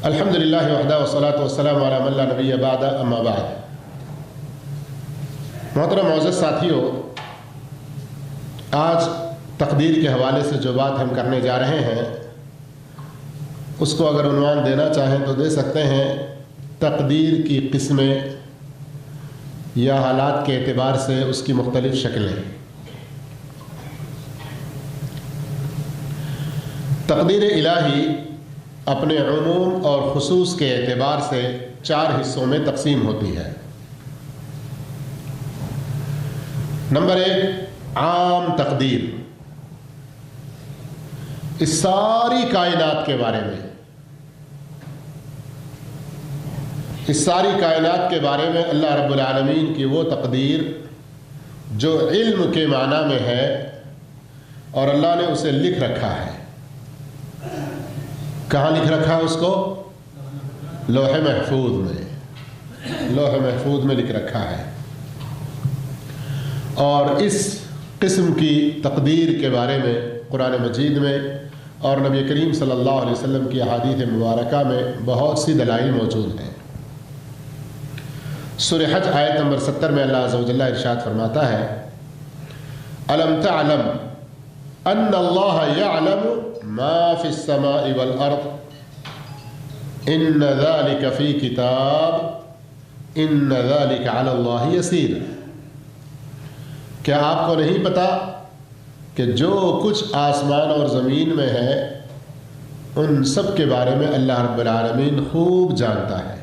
الحمدللہ وحدہ والصلاۃ والسلام علی من لا نبی بعد اما بعد۔ محترم معزز ساتھیو، آج تقدیر کے حوالے سے جو بات ہم کرنے جا رہے ہیں اس کو اگر عنوان دینا چاہیں تو دے سکتے ہیں تقدیر کی قسمیں یا حالات کے اعتبار سے اس کی مختلف شکلیں۔ تقدیر الہی اپنے عموم اور خصوص کے اعتبار سے 4 حصوں میں تقسیم ہوتی ہے۔ نمبر 1، عام تقدیر، اس ساری کائنات کے بارے میں، اس ساری کائنات کے بارے میں اللہ رب العالمین کی وہ تقدیر جو علم کے معنی میں ہے اور اللہ نے اسے لکھ رکھا ہے۔ کہاں لکھ رکھا ہے اس کو؟ لوح محفوظ میں، لوح محفوظ میں لکھ رکھا ہے۔ اور اس قسم کی تقدیر کے بارے میں قرآن مجید میں اور نبی کریم صلی اللہ علیہ وسلم کی احادیث مبارکہ میں بہت سی دلائل موجود ہیں۔ سورہ حج آیت نمبر 70 میں اللہ عز و جل ارشاد فرماتا ہے: الم تعلم ان اللہ یعلم ما فی السماء والارض ان ذلک فی کتاب ان ذلک علی اللہ یسیر۔ کیا آپ کو نہیں پتا کہ جو کچھ آسمان اور زمین میں ہے ان سب کے بارے میں اللہ رب العالمین خوب جانتا ہے،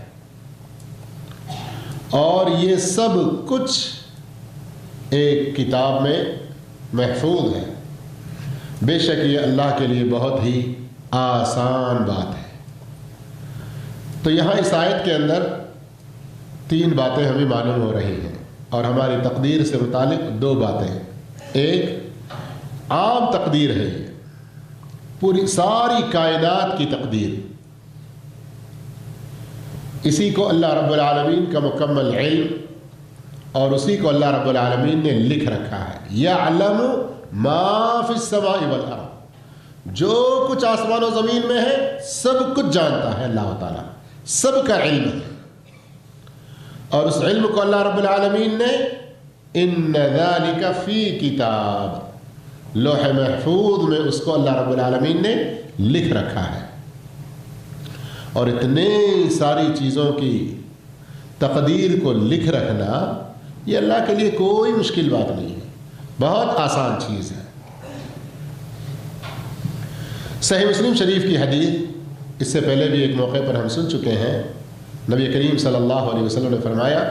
اور یہ سب کچھ ایک کتاب میں محفوظ ہے۔ بے شک یہ اللہ کے لیے بہت ہی آسان بات ہے۔ تو یہاں اس آیت کے اندر 3 باتیں ہمیں معلوم ہو رہی ہیں اور ہماری تقدیر سے متعلق 2 باتیں۔ ایک عام تقدیر ہے، یہ پوری ساری کائنات کی تقدیر، اسی کو اللہ رب العالمین کا مکمل علم اور اسی کو اللہ رب العالمین نے لکھ رکھا ہے۔ یعلم ما فی السماء والارض، جو کچھ آسمان و زمین میں ہے سب کچھ جانتا ہے اللہ تعالیٰ، سب کا علم ہے، اور اس علم کو اللہ رب العالمین نے ان ذالک فی کتاب، لوح محفوظ میں اس کو اللہ رب العالمین نے لکھ رکھا ہے۔ اور اتنے ساری چیزوں کی تقدیر کو لکھ رکھنا یہ اللہ کے لیے کوئی مشکل بات نہیں ہے، بہت آسان چیز ہے۔ صحیح مسلم شریف کی حدیث اس سے پہلے بھی ایک موقع پر ہم سن چکے ہیں۔ نبی کریم صلی اللہ علیہ وسلم نے فرمایا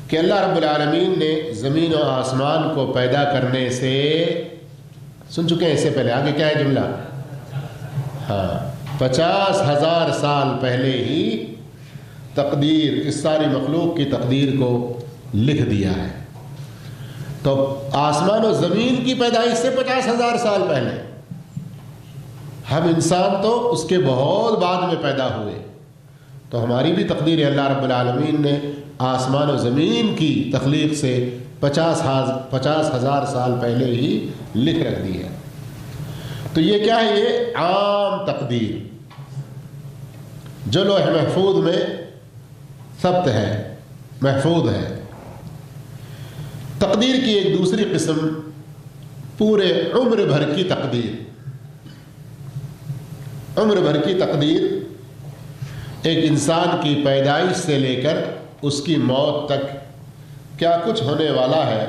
کہ اللہ رب العالمین نے زمین و آسمان کو پیدا کرنے سے، سن چکے ہیں اس سے پہلے، آگے کیا ہے جملہ؟ 50,000 سال پہلے ہی تقدیر، اس ساری مخلوق کی تقدیر کو لکھ دیا ہے۔ تو آسمان و زمین کی پیدائش سے 50,000 سال پہلے، ہم انسان تو اس کے بہت بعد میں پیدا ہوئے، تو ہماری بھی تقدیر اللہ رب العالمین نے آسمان و زمین کی تخلیق سے 50,000 سال پہلے ہی لکھ رکھ دی ہے۔ تو یہ کیا ہے؟ یہ عام تقدیر جو لوح محفوظ میں ثبت ہے، محفوظ ہے۔ تقدیر کی ایک دوسری قسم پورے عمر بھر کی تقدیر۔ عمر بھر کی تقدیر ایک انسان کی پیدائش سے لے کر اس کی موت تک کیا کچھ ہونے والا ہے،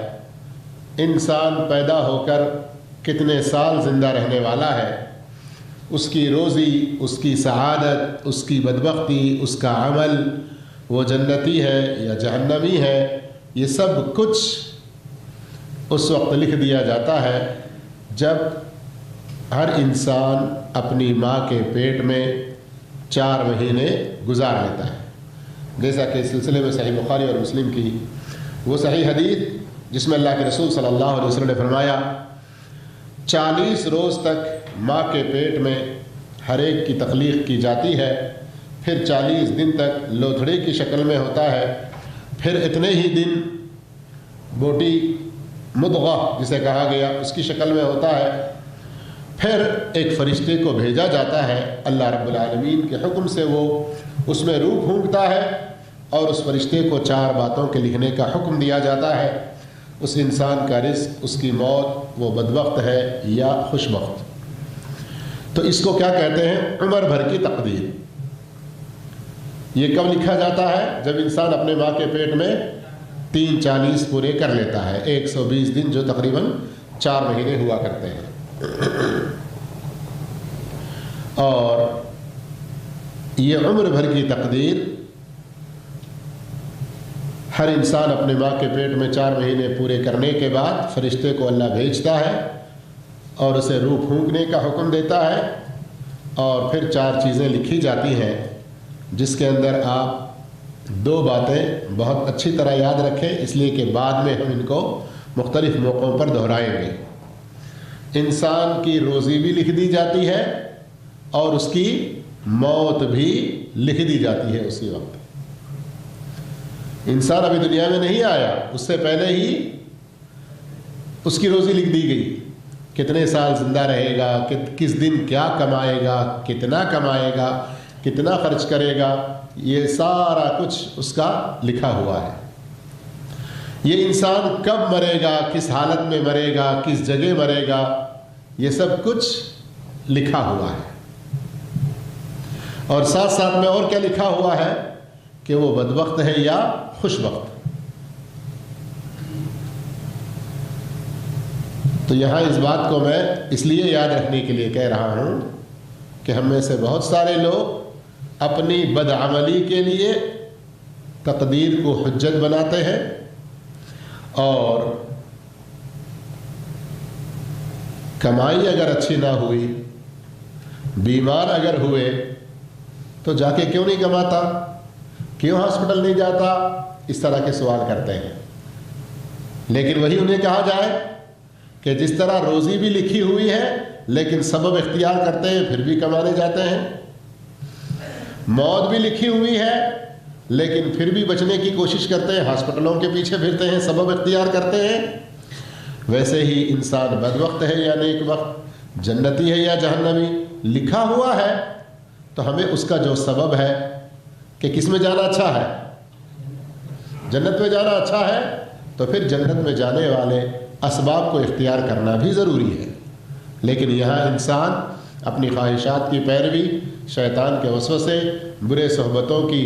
انسان پیدا ہو کر کتنے سال زندہ رہنے والا ہے، اس کی روزی، اس کی سعادت، اس کی بدبختی، اس کا عمل، وہ جنتی ہے یا جہنمی ہے، یہ سب کچھ اس وقت لکھ دیا جاتا ہے جب ہر انسان اپنی ماں کے پیٹ میں 4 مہینے گزار لیتا ہے۔ جیسا کہ اس سلسلے میں صحیح بخاری اور مسلم کی وہ صحیح حدیث جس میں اللہ کے رسول صلی اللہ علیہ وسلم نے فرمایا 40 روز تک ماں کے پیٹ میں ہر ایک کی تخلیق کی جاتی ہے، پھر 40 دن تک لوتھڑے کی شکل میں ہوتا ہے، پھر اتنے ہی دن بوٹی مضغہ جسے کہا گیا اس کی شکل میں ہوتا ہے، پھر ایک فرشتے کو بھیجا جاتا ہے اللہ رب العالمین کے حکم سے، وہ اس میں روح پھونکتا ہے اور اس فرشتے کو 4 باتوں کے لکھنے کا حکم دیا جاتا ہے۔ اس انسان کا رزق، اس کی موت، وہ بدبخت ہے یا خوشبخت۔ تو اس کو کیا کہتے ہیں؟ عمر بھر کی تقدیر۔ یہ کب لکھا جاتا ہے؟ جب انسان اپنے ماں کے پیٹ میں 340 پورے کر لیتا ہے، 120 دن جو تقریباً 4 مہینے ہوا کرتے ہیں۔ اور یہ عمر بھر کی تقدیر ہر انسان اپنے ماں کے پیٹ میں 4 مہینے پورے کرنے کے بعد فرشتے کو اللہ بھیجتا ہے اور اسے روح پھونکنے کا حکم دیتا ہے، اور پھر 4 چیزیں لکھی جاتی ہیں، جس کے اندر آپ 2 باتیں بہت اچھی طرح یاد رکھیں، اس لیے کہ بعد میں ہم ان کو مختلف موقعوں پر دہرائیں گے۔ انسان کی روزی بھی لکھ دی جاتی ہے اور اس کی موت بھی لکھ دی جاتی ہے اسی وقت۔ انسان ابھی دنیا میں نہیں آیا، اس سے پہلے ہی اس کی روزی لکھ دی گئی، کتنے سال زندہ رہے گا، کس دن کیا کمائے گا، کتنا کمائے گا، کتنا خرچ کرے گا، یہ سارا کچھ اس کا لکھا ہوا ہے۔ یہ انسان کب مرے گا، کس حالت میں مرے گا، کس جگہ مرے گا، یہ سب کچھ لکھا ہوا ہے۔ اور ساتھ ساتھ میں اور کیا لکھا ہوا ہے کہ وہ بدبخت ہے یا خوشبخت۔ تو یہاں اس بات کو میں اس لیے یاد رکھنے کے لیے کہہ رہا ہوں کہ ہم میں سے بہت سارے لوگ اپنی بدعملی کے لیے تقدیر کو حجت بناتے ہیں، اور کمائی اگر اچھی نہ ہوئی، بیمار اگر ہوئے تو جا کے کیوں نہیں کماتا، کیوں ہاسپٹل نہیں جاتا، اس طرح کے سوال کرتے ہیں۔ لیکن وہی انہیں کہا جائے کہ جس طرح روزی بھی لکھی ہوئی ہے لیکن سبب اختیار کرتے ہیں پھر بھی کمانے جاتے ہیں، موت بھی لکھی ہوئی ہے لیکن پھر بھی بچنے کی کوشش کرتے ہیں، ہاسپٹلوں کے پیچھے پھرتے ہیں، سبب اختیار کرتے ہیں، ویسے ہی انسان بدبخت ہے یا نیک بخت، جنتی ہے یا جہنمی، لکھا ہوا ہے۔ تو ہمیں اس کا جو سبب ہے کہ کس میں جانا اچھا ہے، جنت میں جانا اچھا ہے، تو پھر جنت میں جانے والے اسباب کو اختیار کرنا بھی ضروری ہے۔ لیکن یہاں انسان اپنی خواہشات کی پیروی، شیطان کے وسوسے، برے صحبتوں کی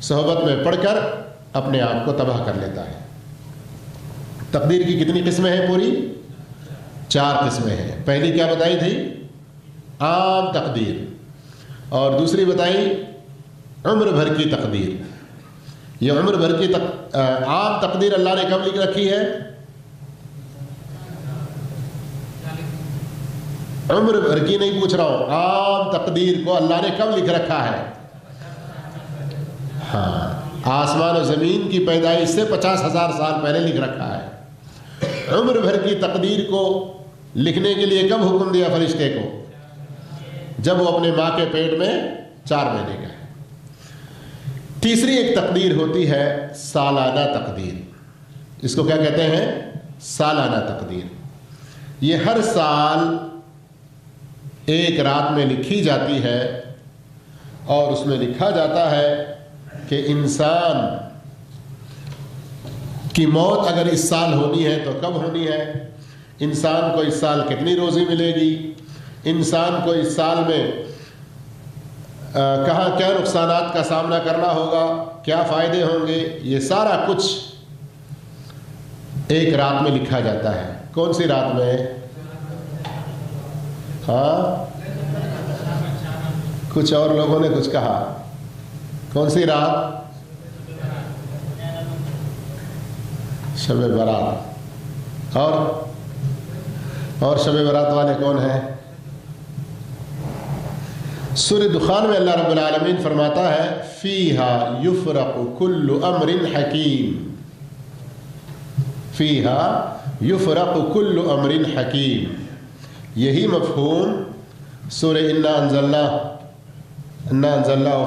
صحبت میں پڑھ کر اپنے آپ کو تباہ کر لیتا ہے۔ تقدیر کی کتنی قسمیں ہیں؟ پوری 4 قسمیں ہیں۔ پہلی کیا بتائی تھی؟ عام تقدیر، اور دوسری بتائی عمر بھر کی تقدیر۔ یہ عمر بھر کی عام تقدیر اللہ نے کب لکھ رکھی ہے؟ عمر بھر کی نہیں پوچھ رہا ہوں، عام تقدیر کو اللہ نے کب لکھ رکھا ہے؟ ہاں، آسمان و زمین کی پیدائش سے 50,000 سال پہلے لکھ رکھا ہے۔ عمر بھر کی تقدیر کو لکھنے کے لیے کب حکم دیا فرشتے کو؟ جب وہ اپنے ماں کے پیٹ میں 4 مہینے کا ہے۔ تیسری ایک تقدیر ہوتی ہے سالانہ تقدیر، اس کو کیا کہتے ہیں؟ سالانہ تقدیر۔ یہ ہر سال ایک رات میں لکھی جاتی ہے، اور اس میں لکھا جاتا ہے کہ انسان کی موت اگر اس سال ہونی ہے تو کب ہونی ہے، انسان کو اس سال کتنی روزی ملے گی، انسان کو اس سال میں کہاں کیا نقصانات کا سامنا کرنا ہوگا، کیا فائدے ہوں گے، یہ سارا کچھ ایک رات میں لکھا جاتا ہے۔ کون سی رات میں؟ ہاں، کچھ اور لوگوں نے کچھ کہا، کون سی رات؟ شب برات۔ اور شب برات والے کون ہیں؟ سورہ دخان میں اللہ رب العالمین فرماتا ہے فیہا یفرق کل امر حکیم، فیہا یفرق کل امر حکیم۔ یہی مفہوم سورہ انا انزلناہ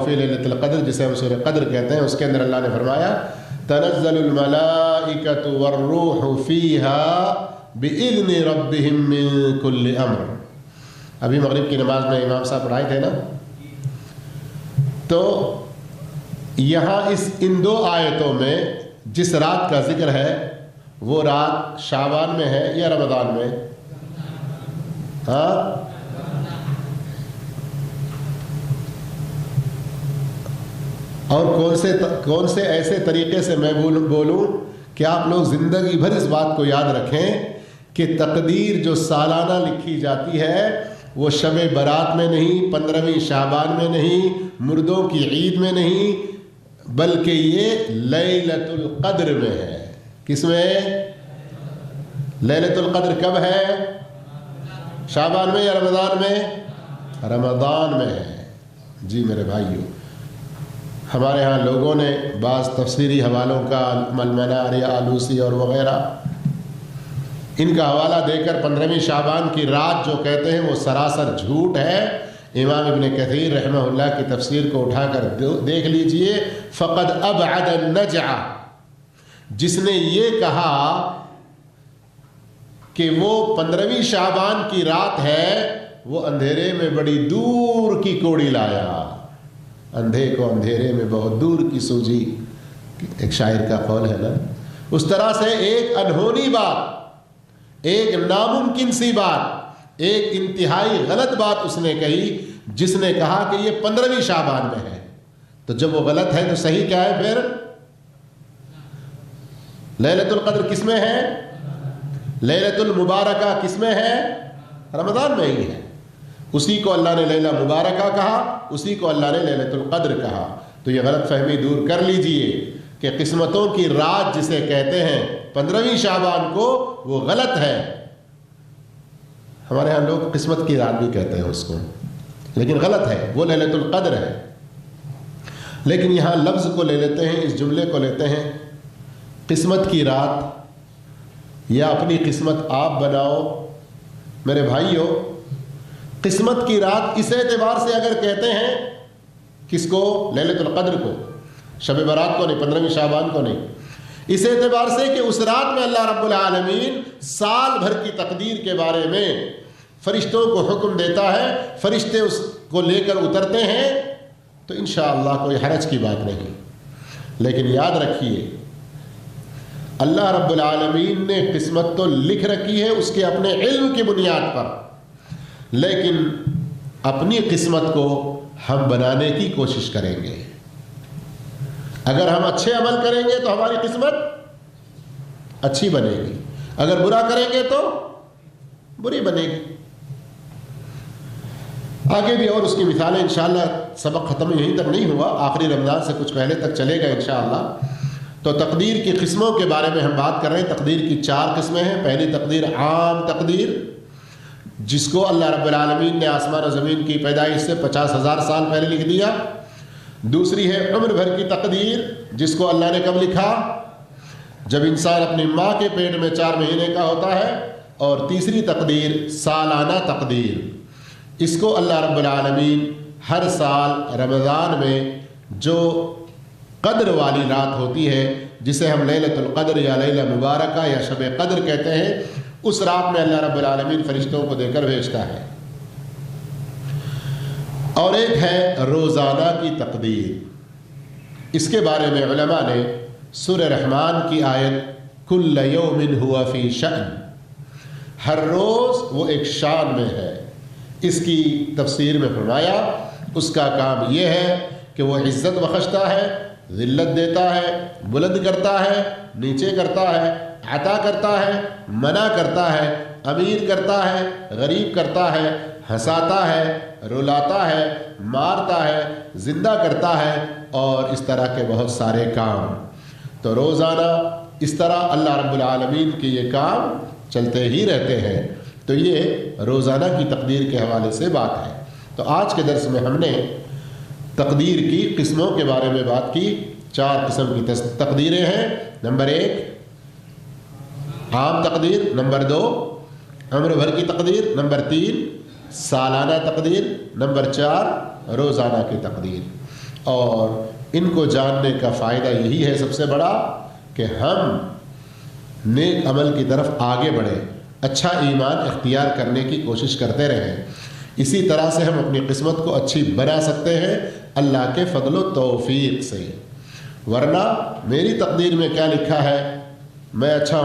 فی لیلۃ القدر، جسے ہم سورہ قدر کہتے ہیں، اس کے اندر اللہ نے فرمایا تنزل الملائکۃ والروح فیہا بإذن ربہم من کل امر۔ ابھی مغرب کی نماز میں امام صاحب پڑھائے تھے نا. تو یہاں ان 2 آیتوں میں جس رات کا ذکر ہے وہ رات شعبان میں ہے یا رمضان میں؟ ہاں، اور کون سے ایسے طریقے سے میں بولوں کہ آپ لوگ زندگی بھر اس بات کو یاد رکھیں کہ تقدیر جو سالانہ لکھی جاتی ہے وہ شب برات میں نہیں، 15ویں شعبان میں نہیں، مردوں کی عید میں نہیں، بلکہ یہ لیلۃ القدر میں ہے. کس میں؟ لیلۃ القدر کب ہے؟ شعبان میں یا رمضان میں؟ رمضان میں ہے. جی میرے بھائیو، ہمارے ہاں لوگوں نے بعض تفسیری حوالوں کا المنار یا آلوسی اور وغیرہ ان کا حوالہ دے کر 15ویں شعبان کی رات جو کہتے ہیں وہ سراسر جھوٹ ہے. امام ابن کثیر رحمہ اللہ کی تفسیر کو اٹھا کر دیکھ لیجئے. فقد ابعد النجع، جس نے یہ کہا کہ وہ 15ویں شعبان کی رات ہے، وہ اندھیرے میں بڑی دور کی کوڑی لایا. اندھے کو اندھیرے میں بہت دور کی سوجی، ایک شاعر کا قول ہے نا. اس طرح سے ایک انہونی بات، ایک ناممکن سی بات، ایک انتہائی غلط بات اس نے کہی، جس نے کہا کہ یہ 15ویں شعبان میں ہے. تو جب وہ غلط ہے تو صحیح کیا ہے پھر؟ لیلۃ القدر کس میں ہے؟ لیلۃ المبارکہ کس میں ہے؟ رمضان میں ہی ہے. اسی کو اللہ نے لیلہ مبارکہ کہا، اسی کو اللہ نے لیلۃ القدر کہا. تو یہ غلط فہمی دور کر لیجئے کہ قسمتوں کی رات جسے کہتے ہیں 15ویں شعبان کو، وہ غلط ہے. ہمارے ہاں لوگ قسمت کی رات بھی کہتے ہیں اس کو، لیکن غلط ہے، وہ لیلۃ القدر ہے. لیکن یہاں لفظ کو لے لیتے ہیں، اس جملے کو لیتے ہیں، قسمت کی رات یا اپنی قسمت آپ بناؤ. میرے بھائیو، قسمت کی رات اس اعتبار سے اگر کہتے ہیں، کس کو؟ لیلۃ القدر کو، شب برات کو نہیں، 15ویں شعبان کو نہیں. اس اعتبار سے کہ اس رات میں اللہ رب العالمین سال بھر کی تقدیر کے بارے میں فرشتوں کو حکم دیتا ہے، فرشتے اس کو لے کر اترتے ہیں، تو انشاءاللہ کوئی حرج کی بات نہیں. لیکن یاد رکھیے، اللہ رب العالمین نے قسمت تو لکھ رکھی ہے اس کے اپنے علم کی بنیاد پر، لیکن اپنی قسمت کو ہم بنانے کی کوشش کریں گے. اگر ہم اچھے عمل کریں گے تو ہماری قسمت اچھی بنے گی، اگر برا کریں گے تو بری بنے گی. آگے بھی اور اس کی مثالیں انشاءاللہ، سبق ختم یہیں تک نہیں ہوا، آخری رمضان سے کچھ پہلے تک چلے گا انشاءاللہ. تو تقدیر کی قسموں کے بارے میں ہم بات کر رہے ہیں. تقدیر کی 4 قسمیں ہیں. پہلی تقدیر عام تقدیر، جس کو اللہ رب العالمین نے آسمان و زمین کی پیدائش سے 50,000 سال پہلے لکھ دیا. دوسری ہے عمر بھر کی تقدیر، جس کو اللہ نے کب لکھا؟ جب انسان اپنی ماں کے پیٹ میں 4 مہینے کا ہوتا ہے. اور تیسری تقدیر سالانہ تقدیر، اس کو اللہ رب العالمین ہر سال رمضان میں جو قدر والی رات ہوتی ہے، جسے ہم لیلۃ القدر یا لیلہ مبارکہ یا شب قدر کہتے ہیں، اس رات میں اللہ رب العالمین فرشتوں کو دے کر بھیجتا ہے. اور ایک ہے روزانہ کی تقدیر. اس کے بارے میں علماء نے سورہ رحمان کی آیت کل یوم ہوا فی شأن، ہر روز وہ ایک شان میں ہے، اس کی تفسیر میں فرمایا اس کا کام یہ ہے کہ وہ عزت بخشتا ہے، ذلت دیتا ہے، بلند کرتا ہے، نیچے کرتا ہے، عطا کرتا ہے، منع کرتا ہے، امیر کرتا ہے، غریب کرتا ہے، ہنساتا ہے، رلاتا ہے، مارتا ہے، زندہ کرتا ہے، اور اس طرح کے بہت سارے کام. تو روزانہ اس طرح اللہ رب العالمین کے یہ کام چلتے ہی رہتے ہیں. تو یہ روزانہ کی تقدیر کے حوالے سے بات ہے. تو آج کے درس میں ہم نے تقدیر کی قسموں کے بارے میں بات کی. 4 قسم کی تقدیریں ہیں. نمبر 1 عام تقدیر، نمبر 2 عمر بھر کی تقدیر، نمبر 3 سالانہ تقدیر، نمبر 4 روزانہ کی تقدیر. اور ان کو جاننے کا فائدہ یہی ہے سب سے بڑا کہ ہم نیک عمل کی طرف آگے بڑھیں، اچھا ایمان اختیار کرنے کی کوشش کرتے رہیں. اسی طرح سے ہم اپنی قسمت کو اچھی بنا سکتے ہیں اللہ کے فضل و توفیق سے. ورنہ میری تقدیر میں کیا لکھا ہے، میں اچھا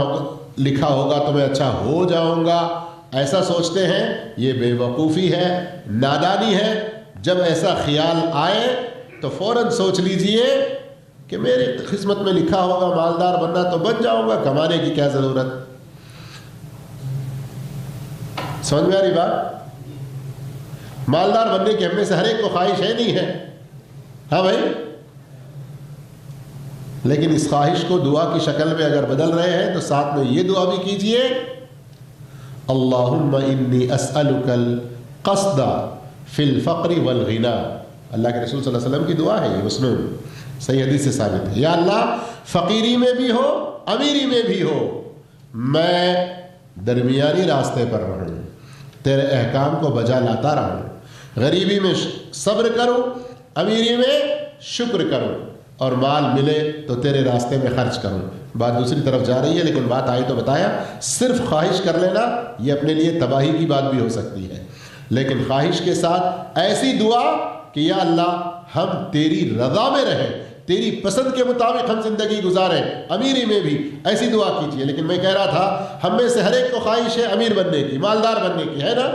لکھا ہوگا تو میں اچھا ہو جاؤں گا، ایسا سوچتے ہیں، یہ بے وقوفی ہے، نادانی ہے. جب ایسا خیال آئے تو فوراً سوچ لیجئے کہ میری قسمت میں لکھا ہوگا مالدار بننا تو بن جاؤں گا، کمانے کی کیا ضرورت. سمجھ میں آ رہی بات؟ مالدار بننے کی ہم میں سے ہر ایک کو خواہش ہے نہیں ہے؟ ہاں بھائی، لیکن اس خواہش کو دعا کی شکل میں اگر بدل رہے ہیں تو ساتھ میں یہ دعا بھی کیجئے، اللہم انی اسألک القصد فی الفقر والغنا. اللہ کے رسول صلی اللہ علیہ وسلم کی دعا ہے یہ، مسلم صحیح حدیث سے ثابت ہے. یا اللہ فقیری میں بھی ہو امیری میں بھی ہو، میں درمیانی راستے پر رہوں، تیرے احکام کو بجا لاتا رہوں، غریبی میں صبر کروں، امیری میں شکر کروں، اور مال ملے تو تیرے راستے میں خرچ کروں. بات دوسری طرف جا رہی ہے، لیکن بات آئی تو بتایا. صرف خواہش کر لینا یہ اپنے لیے تباہی کی بات بھی ہو سکتی ہے، لیکن خواہش کے ساتھ ایسی دعا کہ یا اللہ ہم تیری رضا میں رہیں، تیری پسند کے مطابق ہم زندگی گزاریں، امیری میں بھی ایسی دعا کیجیے. لیکن میں کہہ رہا تھا ہم میں سے ہر ایک کو خواہش ہے امیر بننے کی، مالدار بننے کی، ہے نا؟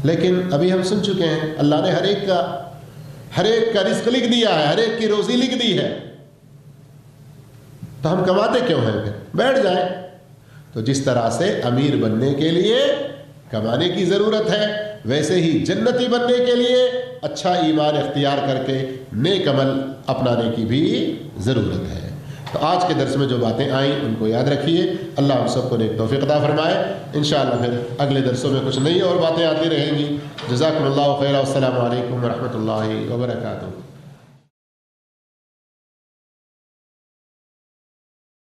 لیکن ابھی ہم سن چکے ہیں اللہ نے ہر ایک کا رزق لکھ دیا ہے، ہر ایک کی روزی لکھ دی ہے، تو ہم کماتے کیوں ہیں؟ پھر بیٹھ جائیں. تو جس طرح سے امیر بننے کے لیے کمانے کی ضرورت ہے، ویسے ہی جنتی بننے کے لیے اچھا ایمان اختیار کر کے نیک عمل اپنانے کی بھی ضرورت ہے. تو آج کے درس میں جو باتیں آئیں ان کو یاد رکھیے. اللہ ہم سب کو نیک توفیق عطا فرمائے. انشاءاللہ پھر اگلے درسوں میں کچھ نئی اور باتیں آتی رہیں گی. جزاکم اللہ خیر. السلام علیکم ورحمۃ اللہ وبرکاتہ.